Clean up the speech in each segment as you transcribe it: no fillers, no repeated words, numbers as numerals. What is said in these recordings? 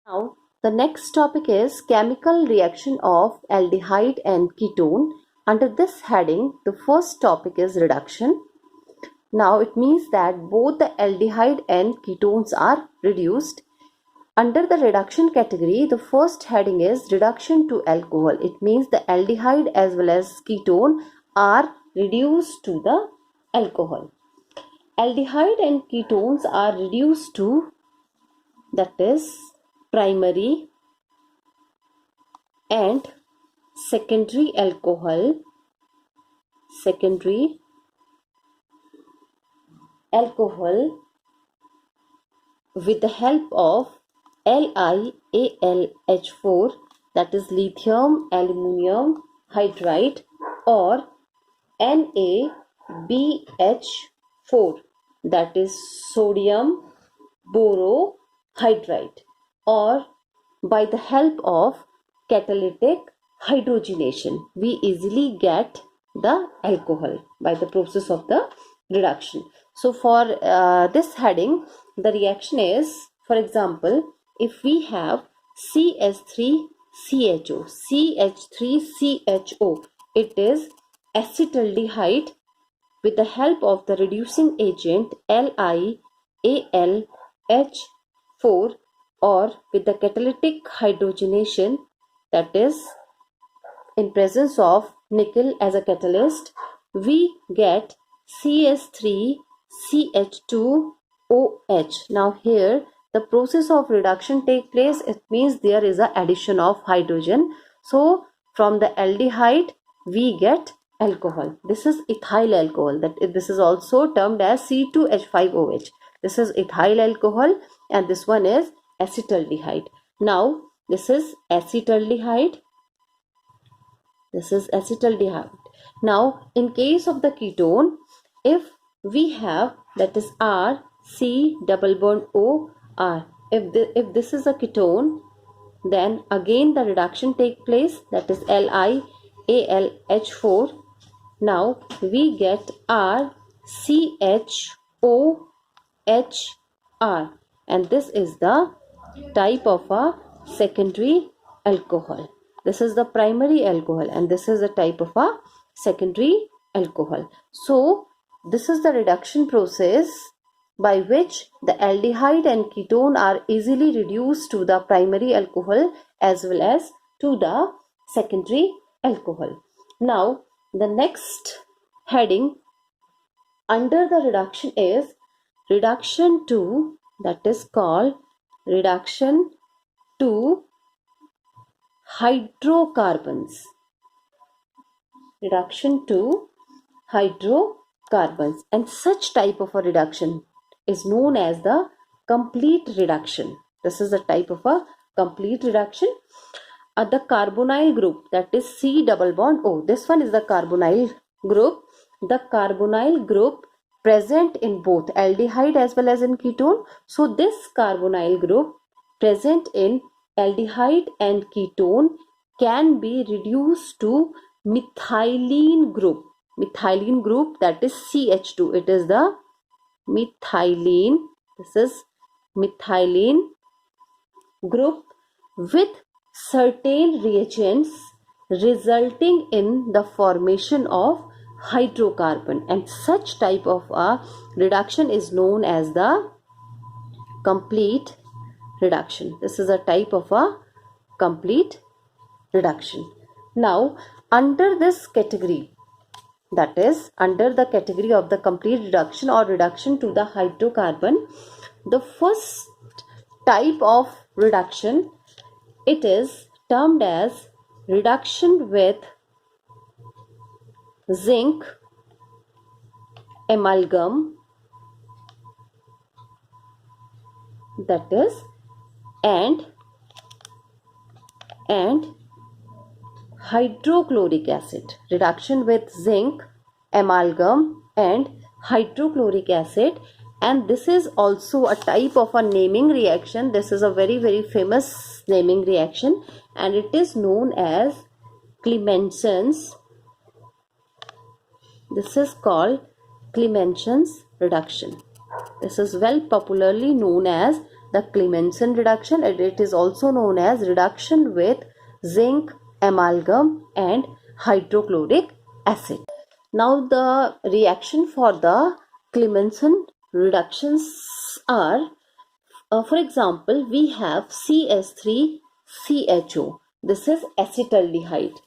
Now, the next topic is chemical reaction of aldehyde and ketone. Under this heading, the first topic is reduction. Now, it means that both the aldehyde and ketones are reduced. Under the reduction category, the first heading is reduction to alcohol. It means the aldehyde as well as ketone are reduced to the alcohol. Aldehyde and ketones are reduced to, that is, primary and secondary alcohol with the help of LiAlH4, that is lithium aluminum hydride, or NaBH4, that is sodium borohydride, or by the help of catalytic hydrogenation. We easily get the alcohol by the process of the reduction. So for this heading, the reaction is, for example, if we have CH3CHO, it is acetaldehyde with the help of the reducing agent LiAlH4, or with the catalytic hydrogenation, that is in presence of nickel as a catalyst, we get CH3CH2OH. Now here the process of reduction take place. It means there is a addition of hydrogen. So from the aldehyde we get alcohol. This is ethyl alcohol. This is also termed as C2H5OH. This is ethyl alcohol, and this one is acetaldehyde. Now this is acetaldehyde. Now in case of the ketone, if we have, that is R C double bond O R, if this is a ketone, then again the reduction take place, that is LiAlH4. Now we get RCHOHR, and this is the type of a secondary alcohol. This is the primary alcohol, and this is a type of a secondary alcohol. So this is the reduction process by which the aldehyde and ketone are easily reduced to the primary alcohol as well as to the secondary alcohol. Now the next heading under the reduction is reduction to, that is called reduction to hydrocarbons. And such type of a reduction is known as the complete reduction. This is a type of a complete reduction. The carbonyl group, that is C double bond O. This one is the carbonyl group. The carbonyl group present in both aldehyde as well as in ketone. So this carbonyl group present in aldehyde and ketone can be reduced to methylene group. Methylene group, that is CH2. It is the methylene. This is methylene group with certain reagents resulting in the formation of hydrocarbon, and such type of a reduction is known as the complete reduction. This is a type of a complete reduction. Now under this category, that is under the category of the complete reduction or reduction to the hydrocarbon, the first type of reduction, it is termed as reduction with zinc amalgam, that is and hydrochloric acid. Reduction with zinc amalgam and hydrochloric acid, and this is also a type of a naming reaction. This is a very famous naming reaction, and it is known as Clemenson's. This is called Clemenson's reduction. This is well popularly known as the Clemmensen reduction, and it is also known as reduction with zinc, amalgam and hydrochloric acid. Now the reaction for the Clemmensen reductions are, for example, we have CS3CHO. This is acetaldehyde.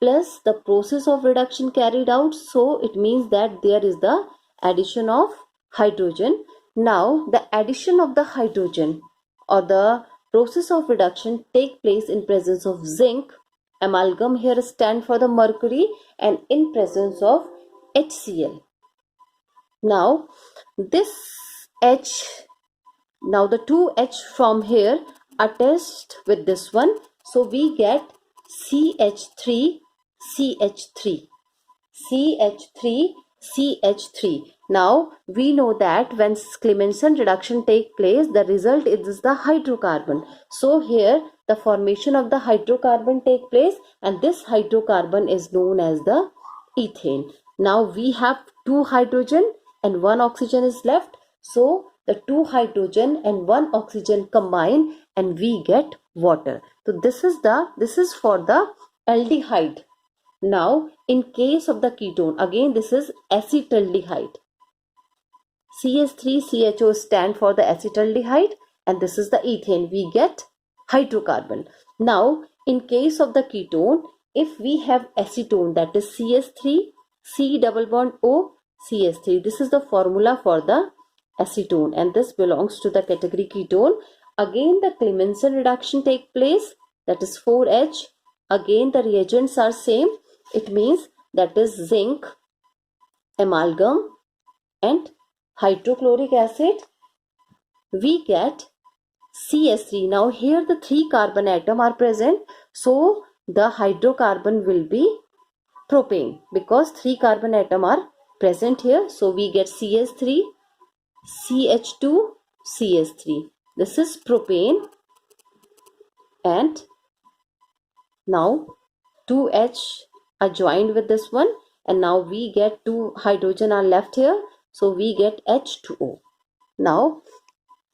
Plus the process of reduction carried out, so it means that there is the addition of hydrogen. Now the addition of the hydrogen or the process of reduction take place in presence of zinc. Amalgam here stand for the mercury, and in presence of HCl. Now this H, now the 2H from here attached with this one, so we get CH3 CH3 CH3. Now we know that when Clemmensen reduction take place, the result is the hydrocarbon. So here the formation of the hydrocarbon take place, and this hydrocarbon is known as the ethane. Now we have 2 hydrogen and 1 oxygen is left. So the 2 hydrogen and 1 oxygen combine and we get water. So this is for the aldehyde. Now in case of the ketone, again this is acetaldehyde. CS3CHO stand for the acetaldehyde, and this is the ethane. We get hydrocarbon. Now in case of the ketone, if we have acetone, that is CS3 C double bond O CS3. This is the formula for the acetone, and this belongs to the category ketone. Again the Clemmensen reduction take place, that is 4H. Again the reagents are same. It means that is zinc, amalgam and hydrochloric acid. We get CS3. Now here the 3 carbon atom are present, so the hydrocarbon will be propane, because 3 carbon atom are present here. So we get CS3 CH2 CS3. This is propane, and now 2H are joined with this one, and now we get 2 hydrogen are left here, so we get H2O. Now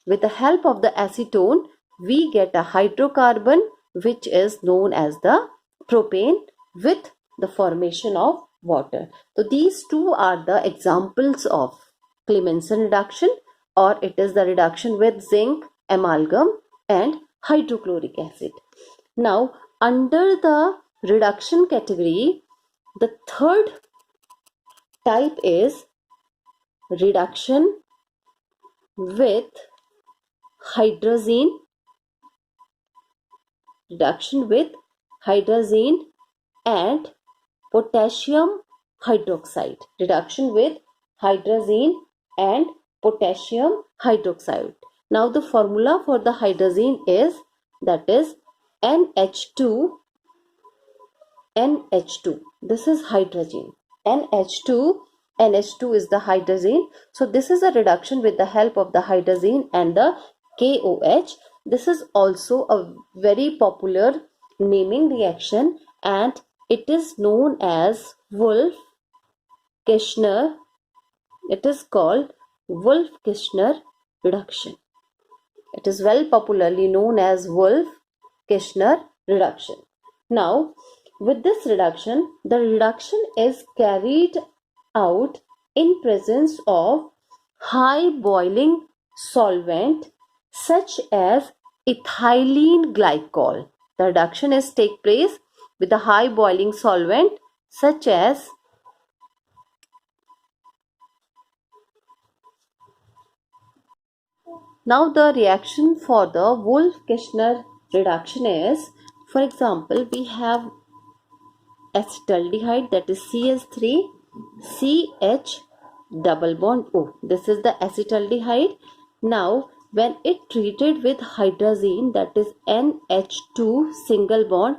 with the help of the acetone, we get a hydrocarbon which is known as the propane with the formation of water. So these 2 are the examples of Clemmensen reduction, or it is the reduction with zinc, amalgam and hydrochloric acid. Now under the reduction category, the third type is reduction with hydrazine. Reduction with hydrazine and potassium hydroxide. Reduction with hydrazine and potassium hydroxide. Now the formula for the hydrazine is, that is NH2. This is hydrogen. NH2 is the hydrazine. So this is a reduction with the help of the hydrazine and the KOH. This is also a very popular naming reaction, and it is known as Wolff-Kishner. It is called Wolff-Kishner reduction. It is well popularly known as Wolff-Kishner reduction. Now with this reduction, the reduction is carried out in presence of high boiling solvent such as ethylene glycol. The reduction is take place with a high boiling solvent such as Now the reaction for the Wolff-Kishner reduction is, for example, we have acetaldehyde, that is CS3 CH double bond O. This is the acetaldehyde. Now when it treated with hydrazine, that is NH2 single bond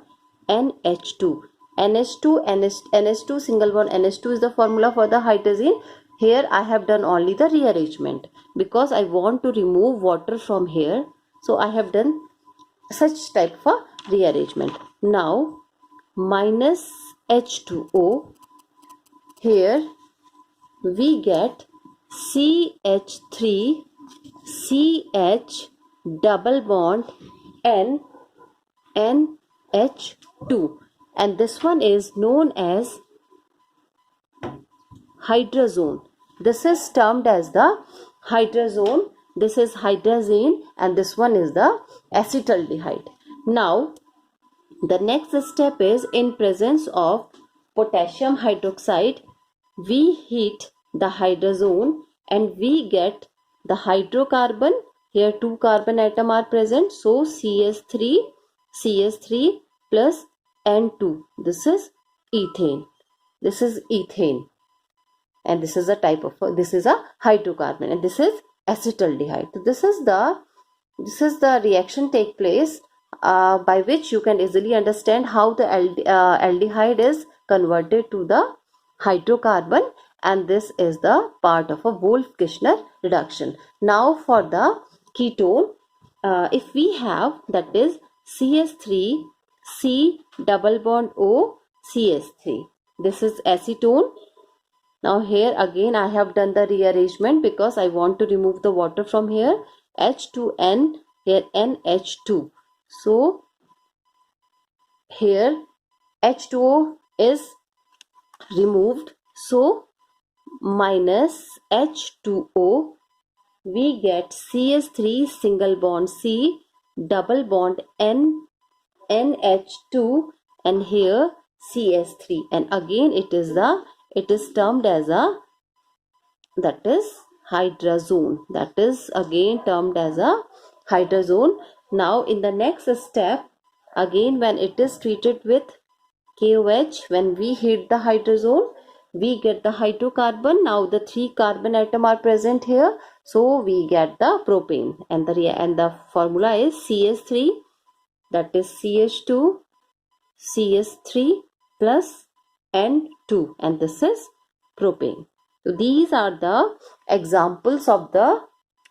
NH2. NH2 single bond NH2 is the formula for the hydrazine. Here I have done only the rearrangement because I want to remove water from here. So I have done such type of rearrangement. Now minus H2O. Here we get CH3 CH double bond N NH2, and this one is known as hydrazone. This is termed as the hydrazone. This is hydrazine, and this one is the acetaldehyde. Now, the next step is, in presence of potassium hydroxide, we heat the hydrazone and we get the hydrocarbon. Here two carbon atom are present, so CH3 plus N2. This is ethane. This is ethane, and this is a type of this is a hydrocarbon, and this is acetaldehyde. So this is the reaction take place by which you can easily understand how the aldehyde is converted to the hydrocarbon, and this is the part of a Wolff-Kishner reduction. Now for the ketone, if we have, that is CH3 C double bond O CH3, this is acetone. Now here again I have done the rearrangement because I want to remove the water from here. H2N, here NH2. So here H2O is removed. So minus H2O, we get CH3 single bond C double bond N NH2, and here CH3, and again it is termed as a, that is hydrazone. That is again termed as a hydrazone. Now in the next step, again when it is treated with KOH, when we heat the hydrazone, we get the hydrocarbon. Now the three carbon atom are present here, so we get the propane, and the formula is CH3, that is CH2 CH3 plus N2, and this is propane. So these are the examples of the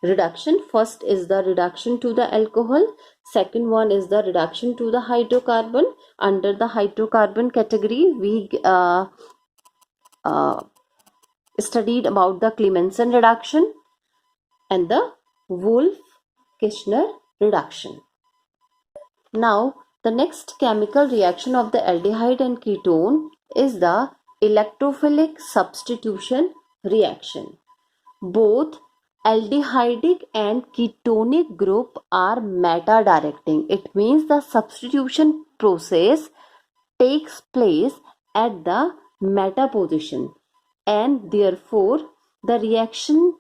reduction. First is the reduction to the alcohol. Second one is the reduction to the hydrocarbon. Under the hydrocarbon category, we studied about the Clemmensen reduction and the Wolff-Kishner reduction. Now, the next chemical reaction of the aldehyde and ketone is the electrophilic substitution reaction. Both aldehydic and ketonic group are meta-directing. It means the substitution process takes place at the meta position, and therefore the reaction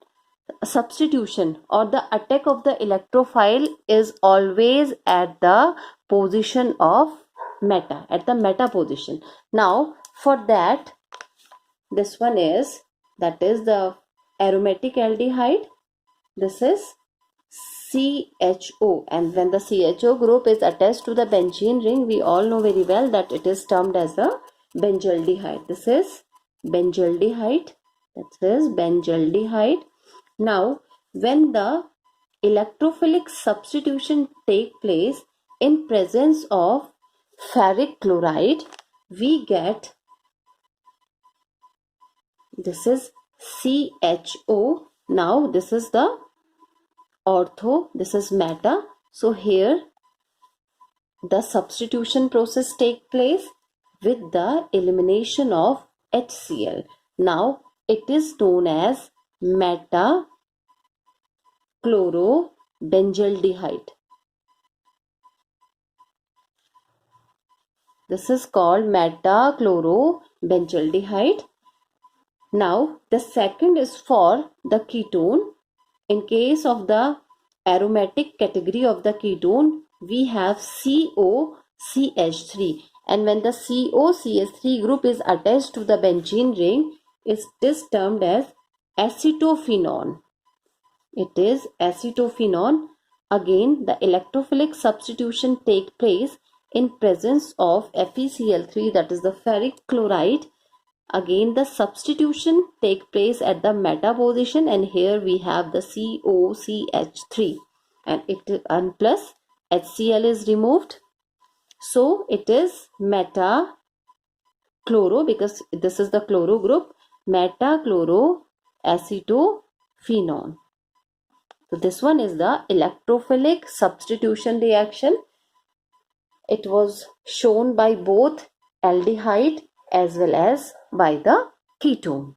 substitution or the attack of the electrophile is always at the position of meta, at the meta position. Now for that, this one is, that is the aromatic aldehyde. This is CHO, and when the CHO group is attached to the benzene ring, we all know very well that it is termed as a benzaldehyde. This is benzaldehyde. That is benzaldehyde. Now, when the electrophilic substitution take place in presence of ferric chloride, we get, this is CHO. Now this is the ortho, this is meta. So here the substitution process take place with the elimination of HCl. Now it is known as meta chlorobenzaldehyde. This is called meta chlorobenzaldehyde. Now the second is for the ketone. In case of the aromatic category of the ketone, we have COCH3, and when the COCH3 group is attached to the benzene ring, it is termed as acetophenone. It is acetophenone. Again, the electrophilic substitution take place in presence of FeCl3, that is the ferric chloride. Again, the substitution take place at the meta position, and here we have the COCH3, and plus HCl is removed. So it is meta chloro, because this is the chloro group, meta chloro acetophenone. So this one is the electrophilic substitution reaction. It was shown by both aldehyde as well as by the ketone.